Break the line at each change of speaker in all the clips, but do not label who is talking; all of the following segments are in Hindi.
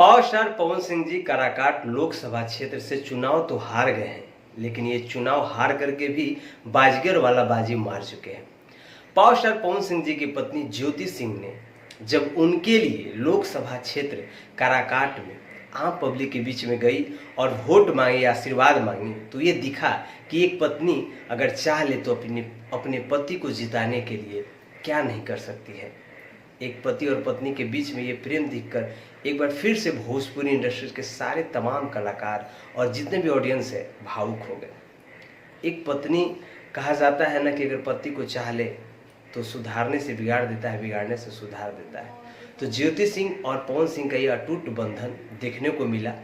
पावर स्टार पवन सिंह जी काराकाट लोकसभा क्षेत्र से चुनाव तो हार गए हैं, लेकिन ये चुनाव हार करके भी बाजीगर वाला बाजी मार चुके हैं। पावर स्टार पवन सिंह जी की पत्नी ज्योति सिंह ने जब उनके लिए लोकसभा क्षेत्र काराकाट में आम पब्लिक के बीच में गई और वोट मांगी, आशीर्वाद मांगी, तो ये दिखा कि एक पत्नी अगर चाह ले तो अपने पति को जिताने के लिए क्या नहीं कर सकती है। एक पति और पत्नी के बीच में ये प्रेम देखकर एक बार फिर से भोजपुरी इंडस्ट्री के सारे तमाम कलाकार और जितने भी ऑडियंस है भावुक हो गए। एक पत्नी, कहा जाता है ना कि अगर पति को चाह ले तो सुधारने से बिगाड़ देता है, बिगाड़ने से सुधार देता है। तो ज्योति सिंह और पवन सिंह का ये अटूट बंधन देखने को मिला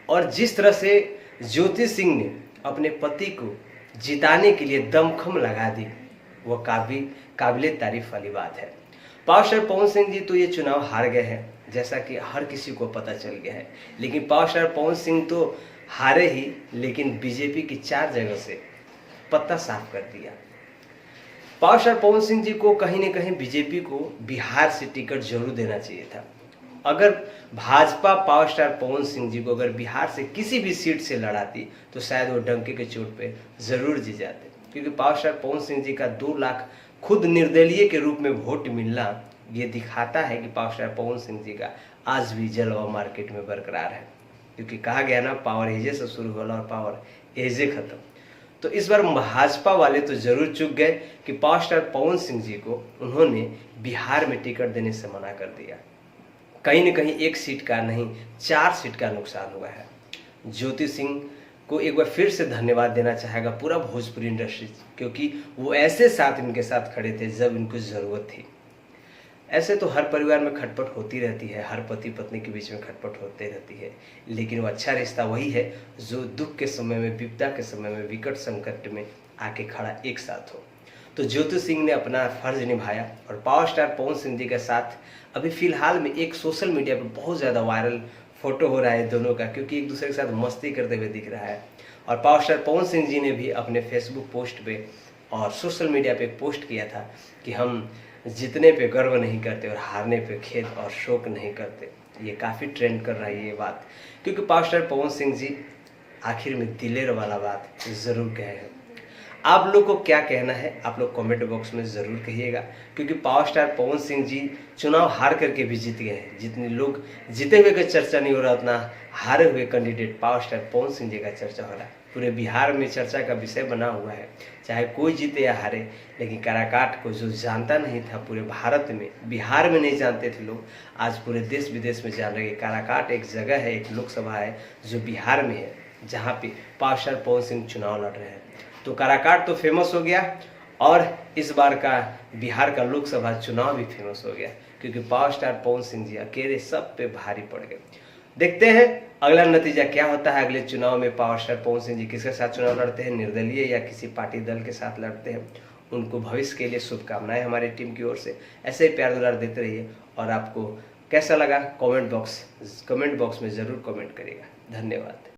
और जिस तरह से ज्योति सिंह ने अपने पति को जिताने के लिए दमखम लगा दी, वह काबिले तारीफ वाली बात है। पावर स्टार पवन सिंह जी तो ये चुनाव हार गए हैं, जैसा कि हर किसी को पता चल गया है। लेकिन पावर स्टार पवन सिंह तो हारे ही, लेकिन बीजेपी की 4 जगह से पत्ता साफ कर दिया। पावर स्टार पवन सिंह जी को कहीं न कहीं बीजेपी को बिहार से टिकट जरूर देना चाहिए था। अगर भाजपा पावर स्टार पवन सिंह जी को अगर बिहार से किसी भी सीट से लड़ाती तो शायद वो डंके के चोट पे जरूर जीत जाते, क्योंकि पावर स्टार पवन सिंह जी का 2 लाख खुद निर्दलीय के रूप में वोट मिलना ये दिखाता है कि पावर स्टार पवन सिंह जी का आज भी जलवा मार्केट में बरकरार है। क्योंकि कहा गया ना, पावर एजे से शुरू होला और पावर एजे खत्म। तो इस बार भाजपा वाले तो जरूर चूक गए कि पावर स्टार पवन सिंह जी को उन्होंने बिहार में टिकट देने से मना कर दिया। कहीं न कहीं 1 सीट का नहीं, 4 सीट का नुकसान हुआ है। ज्योति सिंह को एक बार फिर से धन्यवाद देना चाहेगा पूरा भोजपुरी इंडस्ट्री, क्योंकि वो ऐसे साथ इनके साथ खड़े थे जब इनको ज़रूरत थी। ऐसे तो हर परिवार में खटपट होती रहती है, हर पति पत्नी के बीच में खटपट होती रहती है, लेकिन वो अच्छा रिश्ता वही है जो दुख के समय में, विपदा के समय में, विकट संकट में आके खड़ा एक साथ हो। तो ज्योति सिंह ने अपना फर्ज निभाया और पावर स्टार पवन सिंह जी के साथ अभी फिलहाल में एक सोशल मीडिया पर बहुत ज़्यादा वायरल फोटो हो रहा है दोनों का, क्योंकि एक दूसरे के साथ मस्ती करते हुए दिख रहा है। और पावर स्टार पवन सिंह जी ने भी अपने फेसबुक पोस्ट पे और सोशल मीडिया पे पोस्ट किया था कि हम जीतने पे गर्व नहीं करते और हारने पे खेद और शोक नहीं करते। ये काफ़ी ट्रेंड कर रहा है ये बात, क्योंकि पावर स्टार पवन सिंह जी आखिर में दिलेर वाला बात ज़रूर कहे हैं। आप लोग को क्या कहना है आप लोग कमेंट बॉक्स में ज़रूर कहिएगा, क्योंकि पावर स्टार पवन सिंह जी चुनाव हार करके भी जीत गए हैं। जितने लोग जीते हुए का चर्चा नहीं हो रहा, उतना हारे हुए candidate power star Pawan Singh ji का चर्चा हो रहा है। पूरे बिहार में चर्चा का विषय बना हुआ है, चाहे कोई जीते या हारे। लेकिन काराकाट को जो जानता नहीं था पूरे भारत में, बिहार में नहीं जानते थे लोग, आज पूरे देश विदेश में जान रहे हैं। काराकाट एक जगह है, एक लोकसभा है जो बिहार में है, जहाँ पे पावर स्टार पवन सिंह चुनाव लड़ रहे हैं। तो काराकाट तो फेमस हो गया और इस बार का बिहार का लोकसभा चुनाव भी फेमस हो गया, क्योंकि पावर स्टार पवन सिंह जी अकेले सब पे भारी पड़ गए। देखते हैं अगला नतीजा क्या होता है। अगले चुनाव में पावर स्टार पवन सिंह जी किसके साथ चुनाव लड़ते हैं, निर्दलीय या किसी पार्टी दल के साथ लड़ते हैं। उनको भविष्य के लिए शुभकामनाएं हमारी टीम की ओर से। ऐसे ही प्यार दुलार देते रहिए। और आपको कैसा लगा कमेंट बॉक्स में ज़रूर कमेंट करिएगा। धन्यवाद।